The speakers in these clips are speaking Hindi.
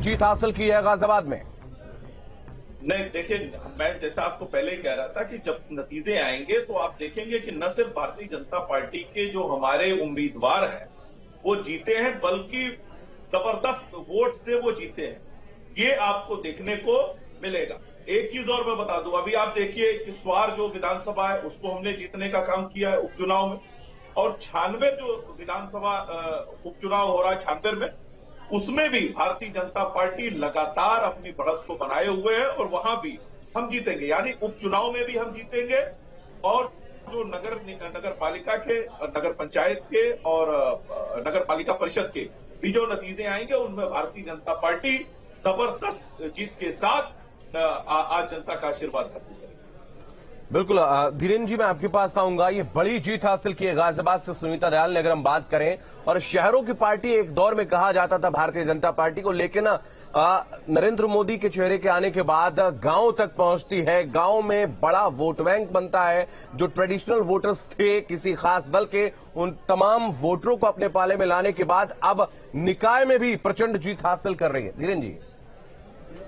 जीत हासिल की है गाजियाबाद में। नहीं, देखिए, मैं जैसा आपको पहले ही कह रहा था कि जब नतीजे आएंगे तो आप देखेंगे कि न सिर्फ भारतीय जनता पार्टी के जो हमारे उम्मीदवार हैं वो जीते हैं, बल्कि जबरदस्त वोट से वो जीते हैं। ये आपको देखने को मिलेगा। एक चीज और मैं बता दूं, अभी आप देखिए कि स्वार जो विधानसभा है उसको हमने जीतने का काम किया है उपचुनाव में, और 96 जो विधानसभा उपचुनाव हो रहा है 96 में, उसमें भी भारतीय जनता पार्टी लगातार अपनी बढ़त को बनाए हुए है और वहां भी हम जीतेंगे। यानी उपचुनाव में भी हम जीतेंगे, और जो नगर पालिका के, नगर पंचायत के और नगर पालिका परिषद के भी जो नतीजे आएंगे उनमें भारतीय जनता पार्टी जबरदस्त जीत के साथ आज जनता का आशीर्वाद हासिल करेगी। बिल्कुल धीरेन्द्र जी, मैं आपके पास आऊंगा। ये बड़ी जीत हासिल की है गाजियाबाद से सुनीता दयाल ने, अगर हम बात करें। और शहरों की पार्टी एक दौर में कहा जाता था भारतीय जनता पार्टी को, लेकिन नरेंद्र मोदी के चेहरे के आने के बाद गांव तक पहुंचती है, गांव में बड़ा वोट बैंक बनता है। जो ट्रेडिशनल वोटर्स थे किसी खास दल के, उन तमाम वोटरों को अपने पाले में लाने के बाद अब निकाय में भी प्रचंड जीत हासिल कर रही है। धीरेन्द्र जी,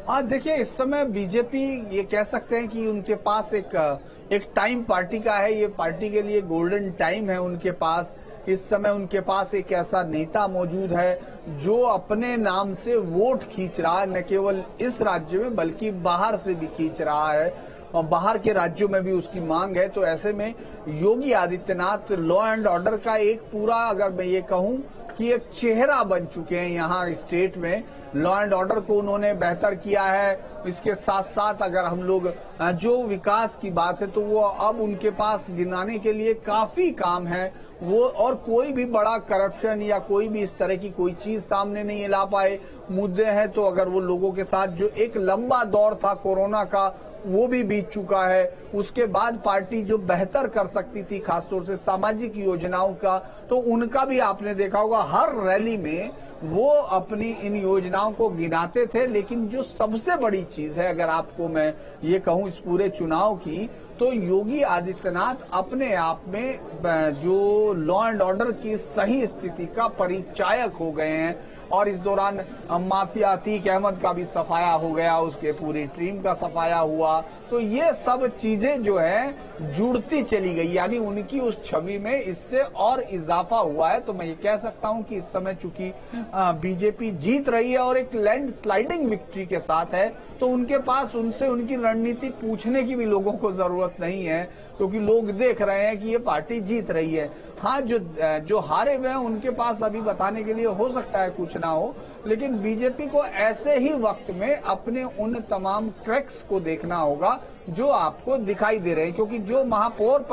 आज देखिए, इस समय बीजेपी ये कह सकते हैं कि उनके पास एक टाइम पार्टी का है। ये पार्टी के लिए गोल्डन टाइम है उनके पास। इस समय उनके पास एक ऐसा नेता मौजूद है जो अपने नाम से वोट खींच रहा है, न केवल इस राज्य में बल्कि बाहर से भी खींच रहा है, और बाहर के राज्यों में भी उसकी मांग है। तो ऐसे में Yogi Adityanath law and order का एक पूरा, अगर मैं ये कहूं कि एक चेहरा बन चुके हैं यहाँ स्टेट में। लॉ एंड ऑर्डर को उन्होंने बेहतर किया है। इसके साथ साथ अगर हम लोग जो विकास की बात है तो वो अब उनके पास गिनाने के लिए काफी काम है वो, और कोई भी बड़ा करप्शन या कोई भी इस तरह की कोई चीज सामने नहीं ला पाए। मुद्दे हैं तो अगर वो लोगों के साथ जो एक लंबा दौर था कोरोना का वो भी बीत चुका है। उसके बाद पार्टी जो बेहतर कर सकती थी खासतौर से सामाजिक योजनाओं का, तो उनका भी आपने देखा होगा हर रैली में वो अपनी इन योजनाओं को गिनाते थे। लेकिन जो सबसे बड़ी चीज है, अगर आपको मैं ये कहूं इस पूरे चुनाव की, तो योगी आदित्यनाथ अपने आप में जो लॉ एंड ऑर्डर की सही स्थिति का परिचायक हो गए हैं। और इस दौरान माफिया अतीक अहमद का भी सफाया हो गया, उसके पूरी टीम का सफाया हुआ। तो ये सब चीजें जो है जुड़ती चली गई, यानी उनकी उस छवि में इससे और इजाफा हुआ है। तो मैं ये कह सकता हूं कि इस समय चूंकि बीजेपी जीत रही है और एक लैंड स्लाइडिंग विक्ट्री के साथ है, तो उनके पास उनसे उनकी रणनीति पूछने की भी लोगों को जरूरत नहीं है, क्योंकि लोग देख रहे हैं कि ये पार्टी जीत रही है। हाँ, जो हारे हुए हैं उनके पास अभी बताने के लिए हो सकता है कुछ ना हो, लेकिन बीजेपी को ऐसे ही वक्त में अपने उन तमाम ट्रैक्स को देखना होगा जो आपको दिखाई दे रहे हैं। क्योंकि जो महापौर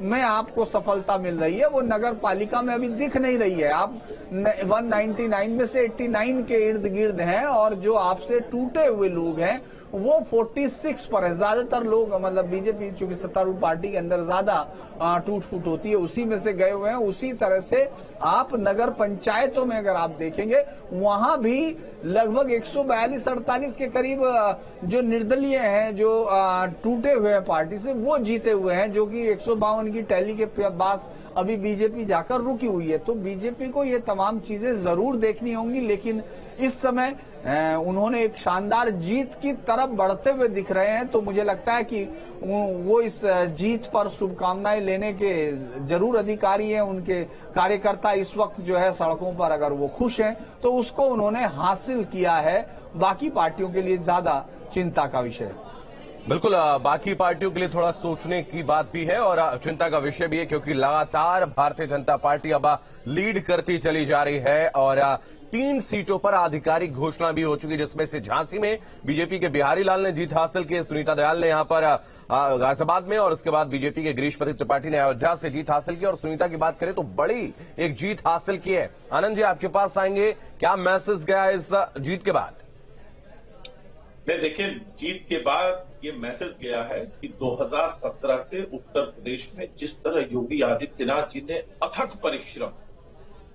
में आपको सफलता मिल रही है वो नगर पालिका में अभी दिख नहीं रही है। आप 199 में से 89 के इर्द गिर्द हैं, और जो आपसे टूटे हुए लोग हैं वो 46 पर है। ज्यादातर लोग, मतलब बीजेपी चूंकि सत्तारूढ़ पार्टी के अंदर ज्यादा टूट फूट होती है, उसी में से गए हुए हैं। उसी तरह से आप नगर पंचायतों में अगर आप देखेंगे, वहां भी लगभग 142-48 के करीब जो निर्दलीय हैं, जो टूटे हुए हैं पार्टी से, वो जीते हुए हैं, जो कि 152 की टैली के पास अभी बीजेपी जाकर रुकी हुई है। तो बीजेपी को ये तमाम चीजें जरूर देखनी होंगी, लेकिन इस समय उन्होंने एक शानदार जीत की तरफ बढ़ते हुए दिख रहे हैं। तो मुझे लगता है कि वो इस जीत पर शुभकामनाएं लेने के जरूर अधिकारी हैं। उनके कार्यकर्ता इस वक्त जो है सड़कों पर, अगर वो खुश हैं तो उसको उन्होंने हासिल किया है। बाकी पार्टियों के लिए ज्यादा चिंता का विषय है। बिल्कुल, बाकी पार्टियों के लिए थोड़ा सोचने की बात भी है और चिंता का विषय भी है, क्योंकि लगातार भारतीय जनता पार्टी अब लीड करती चली जा रही है और 3 सीटों पर आधिकारिक घोषणा भी हो चुकी, जिसमें से झांसी में बीजेपी के बिहारी लाल ने जीत हासिल की, सुनीता दयाल ने यहां पर गाजियाबाद में, और उसके बाद बीजेपी के गिरीश प्रदीप त्रिपाठी ने अयोध्या से जीत हासिल की। और सुनीता की बात करें तो बड़ी एक जीत हासिल की है। आनंद जी, आपके पास आएंगे, क्या मैसेज गया इस जीत के बाद? देखिए, जीत के बाद ये मैसेज गया है कि 2017 से उत्तर प्रदेश में जिस तरह योगी आदित्यनाथ जी ने अथक परिश्रम,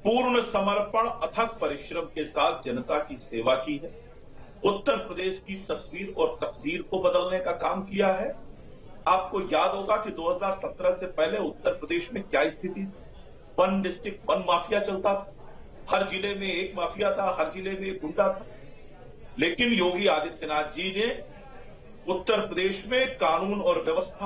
पूर्ण समर्पण, अथक परिश्रम के साथ जनता की सेवा की है, उत्तर प्रदेश की तस्वीर और तकदीर को बदलने का काम किया है। आपको याद होगा कि 2017 से पहले उत्तर प्रदेश में क्या स्थिति थी। 1 डिस्ट्रिक्ट 1 माफिया चलता था, हर जिले में एक माफिया था, हर जिले में एक गुंडा था। लेकिन योगी आदित्यनाथ जी ने उत्तर प्रदेश में कानून और व्यवस्था